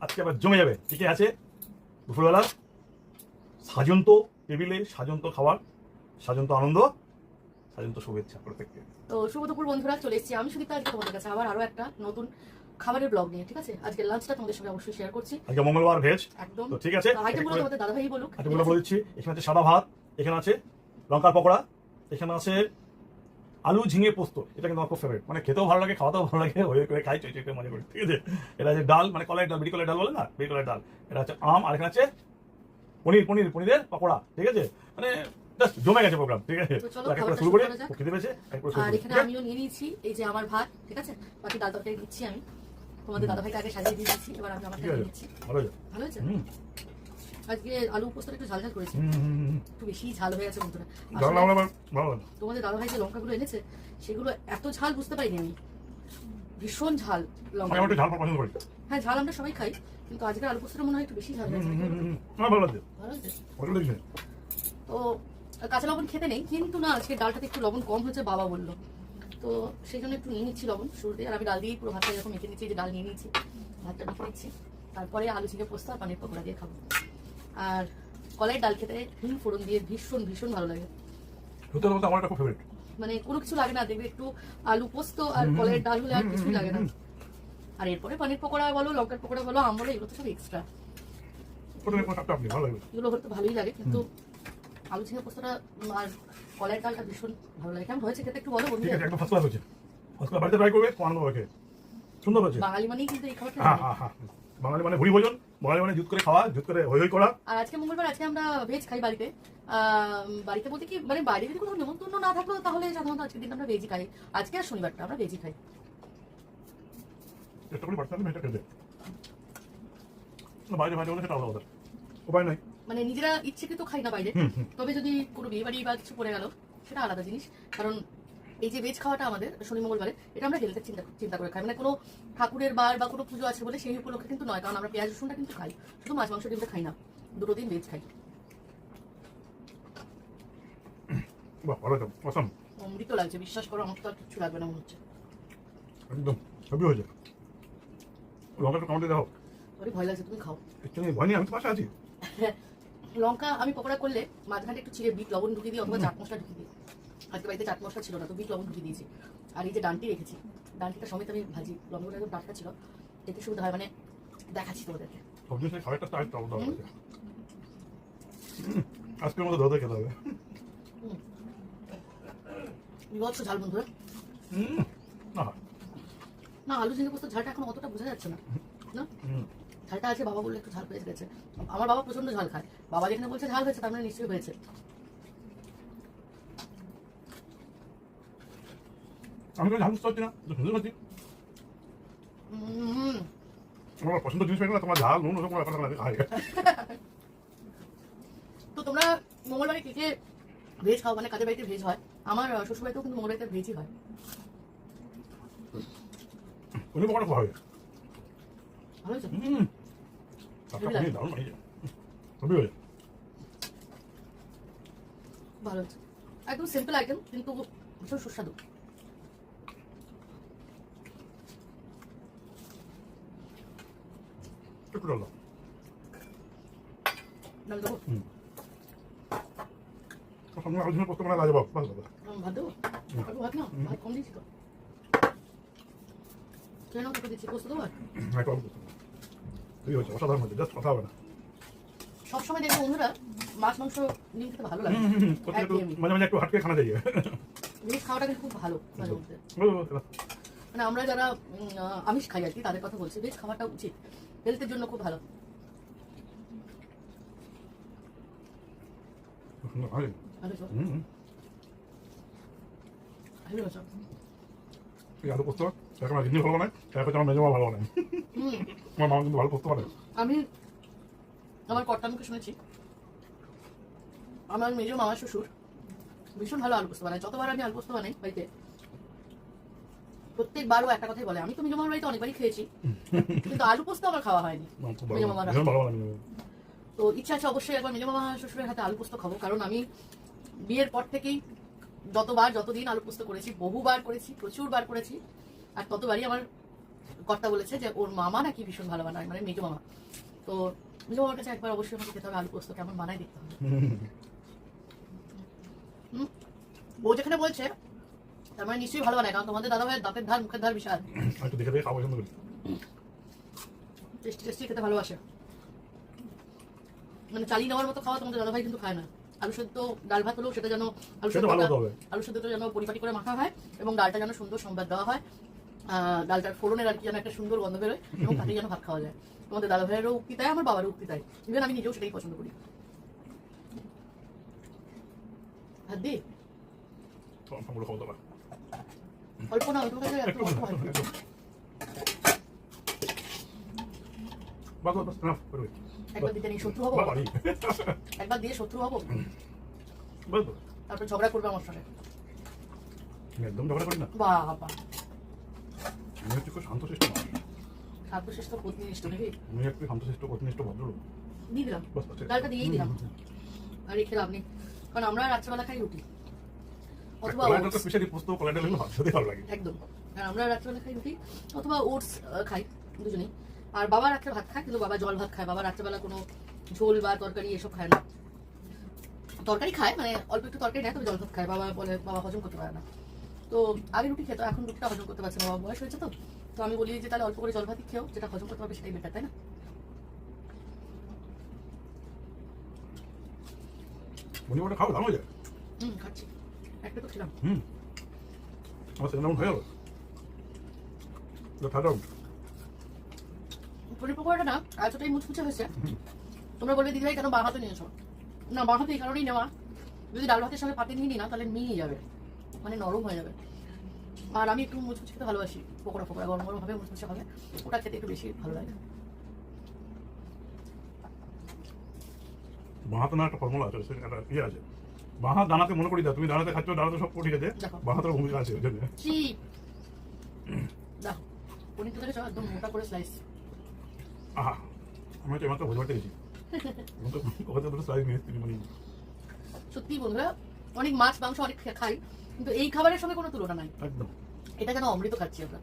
আজকে আবার জমে যাবে। কি আছে দুপুরবেলা? সাজন্ত টেবিলে, সাজন্ত খাবার, সাজন্ত আনন্দ, সাজন্ত শুভেচ্ছা প্রত্যেককে। তো শুভ দুপুর বন্ধুরা, চলে এসেছি আমি সুদীপ্তা আজকে তোমাদের কাছে আবার আরো একটা নতুন খাবারের ব্লগ নিয়ে। ঠিক আছে, আজকে লাঞ্চটা তোমাদের সঙ্গে অবশ্যই শেয়ার করছি। আজকে মঙ্গলবার, ভেজ একদম। তো ঠিক আছে, আইটেমগুলো তোমাদের দাদাভাই বলুক। আইটেমগুলো বলে দিচ্ছি। এখানে আছে সাদা ভাত, এখানে আছে লঙ্কার পকোড়া, এখানে আছে আলু ঝিঙে পোস্ত। এটা কিন্তু আমার খুব ফেভারিট, মানে খেতেও ভালো লাগে, খাওয়াতেও ভালো লাগে, হয়ে করে খাই, চই চই করে মজা করি। ঠিক আছে, এটা আছে ডাল, মানে কলাই ডাল, বিড়ি কলাই ডাল বলে না, বিড়ি কলাই ডাল। এটা হচ্ছে আম, আর এখানে আছে পনিরের পকোড়া। ঠিক আছে, মানে জাস্ট জমে গেছে প্রোগ্রাম। ঠিক আছে, শুরু করে খেতে পেয়েছে। আর এখানে আমিও নিয়ে নিয়েছি, এই যে আমার ভাত। ঠিক আছে, বাকি ডাল তরকারি দিচ্ছি আমি তোমাদের দাদাভাইকে আগে সাজিয়ে দিয়ে দিচ্ছি, এবার আমি আমারটা নিয়ে নিচ্ছি। ভালো হয়েছে। আজকে আলু পোস্তটা একটু ঝাল ঝাল করেছি, একটু বেশি ঝাল হয়ে গেছে বন্ধুরা। তোমাদের দাদাভাই যে লঙ্কাগুলো এনেছে সেগুলো এত ঝাল বুঝতে পারিনি আমি, ভীষণ ঝাল লঙ্কা। হ্যাঁ, ঝাল আমরা সবাই খাই, কিন্তু আজকে আলু পোস্তটা মনে হয় একটু বেশি ঝাল হয়েছে। তো কাঁচা লবণ খেতে নেই, কিন্তু না আজকে ডালটাতে একটু লবণ কম হয়েছে বাবা বললো, তো সেই জন্য একটু নিয়ে নিচ্ছি লবণ শুরুতে। আর আমি ডাল দিয়েই পুরো ভাতটা এরকম মেখে নিচ্ছি, যে ডাল নিয়ে নিচ্ছি, ভাতটা মেখে নিচ্ছি, তারপরে আলু ঝিঙে পোস্ত আর পানির পকোড়া দিয়ে খাবো। আর কলাইয়ের ডাল খেতে হিং ফোড়ন দিয়ে ভীষণ ভীষণ ভালো লাগে। মানে কোনো কিছু লাগে না, দেখবে একটু আলু পোস্ত আর কলাইয়ের ডাল হলে আর কিছুই লাগে না। আর এরপরে পানির পকোড়া বলো, লঙ্কার পকোড়া বলো, আম বলো, এগুলো তো সব এক্সট্রা, এগুলো হলে তো ভালোই লাগে। কিন্তু আলু ঝিঙে পোস্তটা আর কলাইয়ের ডালটা ভীষণ ভালো লাগে। কেমন হয়েছে খেতে একটু বলো বন্ধু। বাঙালি মানেই কিন্তু এই খাবারটা, বাঙালি মানে ভুরি ভোজন, বাঙালি মানে জুত করে খাওয়া, জুত করে হই হই করা। আর আজকে মঙ্গলবার, আজকে আমরা ভেজ খাই বাড়িতে। বাড়িতে বলতে কি, মানে বাইরে যদি কোথাও নেমন্তন্ন না থাকলো তাহলে সাধারণত আজকের দিন আমরা ভেজই খাই। আজকে আর শনিবারটা আমরা ভেজই খাই। মানে নিজেরা ইচ্ছেকৃত খাই না বাইরে, তবে যদি কোনো বিয়ে বাড়ি বা কিছু পড়ে গেল সেটা আলাদা জিনিস। কারণ এই যে ভেজ খাওয়াটা আমাদের শনি মঙ্গলবারে, এটা আমরা হেলথের চিন্তা করে খাই। মানে কোনো ঠাকুরের বার বা কোনো পুজো আছে বলে সেই উপলক্ষে কিন্তু নয়, কারণ আমরা পেঁয়াজ রসুনটা কিন্তু খাই, শুধু মাছ মাংস ডিমটা খাই না, দুটো দিন ভেজ খাই। অমৃত লাগছে, বিশ্বাস করো, আমার তো আর কিছু লাগবে না মনে হচ্ছে। একদম সবই হয়ে যায়। লঙ্কাটা কামড়ে দাও। ওরে ভয় লাগছে, তুমি খাও। ভয় নেই, আমি তো পাশে আছি। লঙ্কা আমি পকোড়া করলে মাঝখানে একটু চিড়ে বিট লবণ ঢুকিয়ে দিই, অথবা চাট মশলা ঢুকিয়ে দিই। আজকে বাড়িতে চাট মশলা ছিল না, তো বিট লবণ ঢুকিয়ে দিয়েছি। আর এই যে ডানটি রেখেছি, ডানটিটা সমেত আমি ভাজি, লঙ্কাটা একদম টাটকা ছিল, এতে সুবিধা হয়। মানে দেখাচ্ছি তোমাদেরকে। আজকের মতো ধরে খেতে হবে। বিভৎস ঝাল বন্ধুরা। না, আলু ঝিঙে পোস্ত ঝালটা এখন অতটা বোঝা যাচ্ছে না, না ঝালটা আছে। বাবা বললে একটু ঝাল হয়ে গেছে। আমার বাবা প্রচন্ড ঝাল খায়, বাবা যেখানে বলছে ঝাল হয়েছে তার মানে নিশ্চয়ই হয়েছে। আমি ঝাল বুঝতে পারছি না, সুন্দর পাচ্ছি। আমার পছন্দ জিনিস পেয়ে না, তোমার ঝাল নুন ওরকম ব্যাপার লাগে খাই। তো তোমরা মঙ্গলবারে কে কে ভেজ খাও? মানে কাদের বাড়িতে ভেজ হয়? আমার শ্বশুর বাড়িতেও কিন্তু মঙ্গলবাড়িতে ভেজই হয়। উনি পকোড়া খাওয়া হবে ভালো হয়েছে। দারুণ বানিয়েছে, সবই হয়ে ভালো হয়েছে, একদম সিম্পল আইটেম কিন্তু ভীষণ সুস্বাদু। একটু ডাল দাও। ডাল দেবো? আলু ঝিঙে পোস্ত মানে লাজবাব। বাস দাদা, ভাত দেবো? ভাত না, ভাত কম দিয়েছি তো। কেন তোকে দিচ্ছি পোস্ত দেবো? অসাধারণ হয়েছে, জাস্ট কথা হবে না। সবসময় দেখবো বন্ধুরা মাছ মাংস ডিম খেতে ভালো লাগে, মাঝে মাঝে একটু হাটকে খানা যায়। জিনিস খাওয়াটা কিন্তু খুব ভালো মাঝে মধ্যে। মানে আমরা যারা আমিষ খাই আর কি, তাদের কথা বলছি, ভেজ খাওয়াটা উচিত, হেলথের জন্য খুব ভালো। আলু পোস্ত এখন আর জিনিস ভালো বানায়, এখন আমার মেজমা ভালো বানায়। আমার মামা কিন্তু ভালো পোস্ত বানায়। আমি আমার কর্তার মুখে শুনেছি, আমার মেজো মামা শ্বশুর ভীষণ ভালো আলু পোস্ত বানায়। যতবার আমি আলু পোস্ত বানাই বাড়িতে, প্রত্যেকবারও একটা কথাই বলে, আমি তো মেজো মামার বাড়িতে অনেকবারই খেয়েছি, কিন্তু আলু পোস্ত আমার খাওয়া হয়নি মেজো মামার। তো ইচ্ছা আছে অবশ্যই একবার মেজো মামা শ্বশুরের হাতে আলু পোস্ত খাবো, কারণ আমি বিয়ের পর থেকেই যতদিন আলু পোস্ত করেছি, বহুবার করেছি, প্রচুর বার করেছি, আর ততবারই আমার কর্তা বলেছে যে ওর মামা নাকি ভীষণ ভালো বানায়, মানে মেজো মামা। তো মেজো মামার কাছে একবার অবশ্যই আমাকে খেতে হবে আলু পোস্ত, কেমন বানায় দেখতে হবে। ও যেখানে বলছে তার মানে নিশ্চয়ই ভালো বানায়, কারণ তোমাদের দাদা ভাইয়ের দাঁতের ধার মুখের ধার বিশাল। একটু দেখে দেখে খাওয়া পছন্দ করি। টেস্টি টেস্টি খেতে ভালোবাসে, মানে চালিয়ে নেওয়ার মতো খাওয়া তোমাদের দাদা ভাই কিন্তু খায় না। আলু সেদ্ধ ডাল ভাত হলেও সেটা যেন সেটা ভালো হতে হবে। আলু সেদ্ধটা যেন পরিপাটি করে মাখা হয় এবং ডালটা যেন সুন্দর সম্বাদ দেওয়া হয়, ডালটার ফোড়নের আর কি যেন একটা সুন্দর গন্ধ বেরোয় এবং তাতে যেন ভাত খাওয়া যায়। তোমাদের দাদা ভাইয়েরও উক্তি তাই, আমার বাবারও উক্তি তাই, ইভেন আমি নিজেও সেটাই পছন্দ করি। ভাত দি সম্পূর্ণ খাওয়া দাওয়া অল্প না, অল্প খাইলে একটু অল্প হয়। বাস বাস না করে একবার দিতে নেই শত্রু হবো, বাড়ি একবার দিয়ে শত্রু হবো, বল তো তারপর ঝগড়া করবে আমার সঙ্গে। আমি একদম ঝগড়া করি না। বাবা আমি হচ্ছে খুব শান্তশিষ্ট মানুষ। শান্তশিষ্ট পত্নীনিষ্ঠ নাকি? আমি একটু শান্তশিষ্ট পত্নীনিষ্ঠ ভদ্রলোক। দিয়ে দিলাম, বাস আছে ডালটা দিয়েই দিলাম, আর রেখে লাভ নেই, কারণ আমরা রাত্রেবেলা খাই রুটি অথবা কলাইটা তো oats। স্পেশালি পোস্ত কলাইটা হলে ভাত খেতে ভালো লাগে। একদম, আর আমরা রাত্রেবেলা খাই রুটি অথবা ওটস খাই দুজনেই। আর বাবা রাত্রে ভাত খায়, কিন্তু বাবা জল ভাত খায়, বাবা রাত্রেবেলা কোনো ঝোল বা তরকারি এসব খায় না। তরকারি খায়, মানে অল্প একটু তরকারি নেয়, তবে জল ভাত খায়। বাবা বলে বাবা হজম করতে পারে না, তো আগে রুটি খেতো, এখন রুটিটা হজম করতে পারছে না, বাবা বয়স হয়েছে তো। তো আমি বলি যে তাহলে অল্প করে জল ভাতই খেও, যেটা হজম করতে পারবে সেটাই বেটার, তাই না? মনে মনে খাও দাম হয়ে যায়। খাচ্ছি, একটা তো খেলাম। আমার সেকেন্ড রাউন্ড হয়ে গেল, থার্ড রাউন্ড। পনির পকোড়াটা না এতটাই মুচমুচে হয়েছে, তোমরা বলবে দিদিভাই কেন বাঁ হাতে নিয়েছো? না, বাঁ হাতে এই কারণেই নেওয়া, যদি ডাল ভাতের সঙ্গে পাতে নিয়ে নিই না তাহলে মিলিয়ে যাবে, মানে নরম হয়ে যাবে। আর আমি একটু মুচমুচে খেতে ভালোবাসি, পকোড়া পকোড়া গরম গরম হবে, মুচমুচে হবে, ওটা খেতে একটু বেশি ভালো লাগে। বাঁ হাতে না একটা ফর্মুলা আছে, একটা ইয়ে আছে। বাঁ হাত দানাতে মনে করি দাও, তুমি দানাতে খাচ্ছ, দানাতে সব ঠিক আছে, বাঁ হাতের ভূমিকা আছে ওই জন্য। দেখো পনিরটা দেখেছো একদম মোটা করে স্লাইস। আহা, আমি হচ্ছে মাত্র ভোজ বাড়তে গেছি, ওখানে দুটো স্লাইস নিয়ে এসেছি মানে। সত্যি বন্ধুরা, অনেক মাছ মাংস অনেক খাই, কিন্তু এই খাবারের সঙ্গে কোনো তুলনা নাই। একদম এটা যেন অমৃত খাচ্ছি আমরা।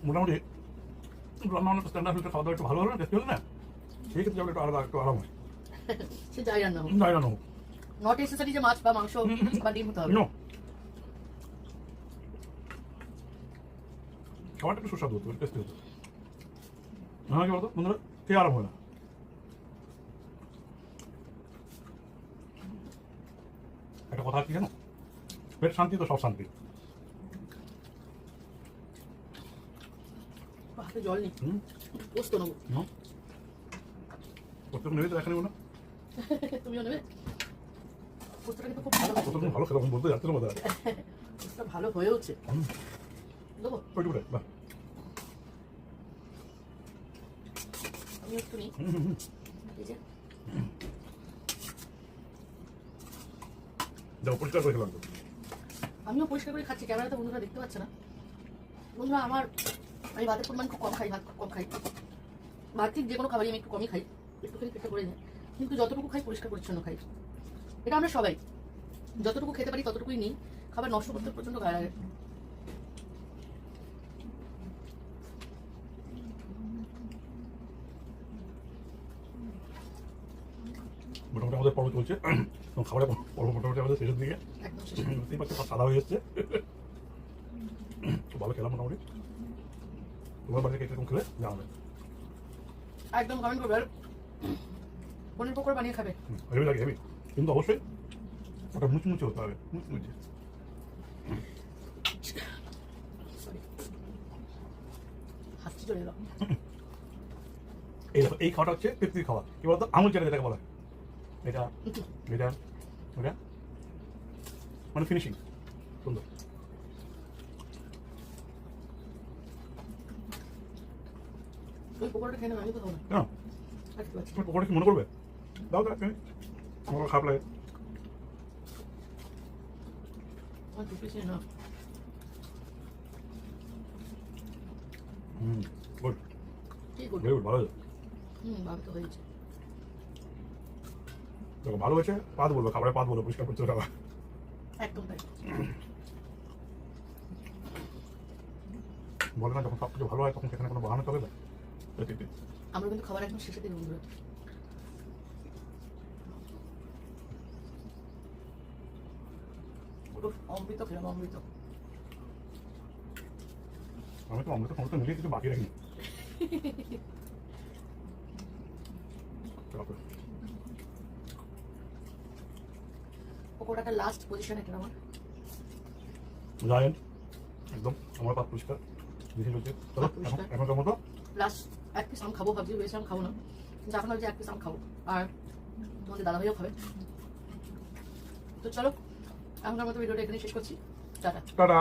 মোটামুটি রান্না অনেক স্ট্যান্ডার্ড হলে খাওয়া দাওয়া একটু ভালো হলো না, টেস্টি হলো না, সেই ক্ষেত্রে একটু আলাদা একটু আরাম হয়। সে যাই রান্না হোক, যাই রান্না হোক, নট নেসেসারি যে মাছ বা মাংস বা ডিম হতে হবে। খাবারটা একটু সুস্বাদু হতো, টেস্টি হতো। না কি বলতো বন্ধুরা, কে আরাম হয় না? একটা কথা কি জানো, পেট শান্তি তো সব শান্তি। হাতে জল নেই, পোস্ত নেবো। প্রত্যেক নেবে তো দেখা নেবো না, তুমিও নেবে? পোস্তটা কিন্তু খুব ভালো, প্রত্যেক ভালো খেলাম বলতে যাচ্ছে না বোধ হয়। পোস্তটা ভালো হয়েওছে। দেবো ওইটুকু বাহ, আমি একটু নিই, এই যে যাও পরিষ্কার করে খেলাম তো। আমিও পরিষ্কার করে খাচ্ছি, ক্যামেরাতে বন্ধুরা দেখতে পাচ্ছে না। বন্ধুরা আমি ভাতের পরিমাণ খুব কম খাই, ভাত খুব কম খাই, ভাত ঠিক যে কোনো খাবারই আমি একটু কমই খাই, একটু খেলে পেটটা করে যায়, কিন্তু যতটুকু খাই পরিষ্কার পরিচ্ছন্ন খাই। এটা আমরা সবাই যতটুকু খেতে পারি ততটুকুই নিই, খাবার নষ্ট করতে প্রচন্ড গায়ে লাগে। মোটামুটি আমাদের পর্ব চলছে, খাবারের পর্ব মোটামুটি আমাদের শেষের দিকে, একদম শেষ। বুঝতেই পারছি সব সাদা হয়ে এসছে। খুব ভালো খেলাম মোটামুটি। তোমার বাড়িতে কিরকম খেলে জানাবে, একদম কমেন্ট করবে, আর পনির পকোড়া বানিয়ে খাবে। হেভি লাগে হেভি, কিন্তু অবশ্যই ওটা মুচমুচে হতে হবে, মুচমুচে। হাসি চলে এলো। এই দেখো, এই খাওয়াটা হচ্ছে তৃপ্তির খাওয়া, কি বলতো আমুল চাটা যেটাকে বলা হয়, এটা এটা ওটা মানে ফিনিশিং সুন্দর। ওই পকোড়াটা খেয়ে নেবে, আমি তো খাবো না। কেন আর কি আছে? তোমার পকোড়া কি মনে করবে? দাও দাও তুমি, আমার খারাপ লাগে। আমার দু পিস না, গুড, কি করবো? ভেরি গুড, ভালো। ভাবে তো হয়েছে। দেখো ভালো হয়েছে পাত বলবো, খাবারের পাত বলবো, পরিষ্কার করতে খাবার। একদম তাই। বলে না যখন সব কিছু ভালো হয় তখন সেখানে কোনো বাহানা চলে না। ঠিক ঠিক। আমরা কিন্তু খাবার একদম শেষে দিই বন্ধুরা। উফ, অমৃত খেলাম, অমৃত। আমি তো অমৃত সমস্ত মিলিয়ে কিছু বাকি রাখিনি। পকোড়াটা লাস্ট পজিশন এটা আমার। জায়েন্ট একদম আমার পাত পরিষ্কার বেশি হচ্ছে। চলো এখনকার মতো লাস্ট এক পিস আম খাবো ভাবছি, বেশি আম খাবো না, কিন্তু এখন ভাবছি এক পিস আম খাবো, আর তোমাদের দাদাভাইও খাবে। তো চলো এখনকার মতো ভিডিওটা এখানে শেষ করছি। টাটা। টাটা।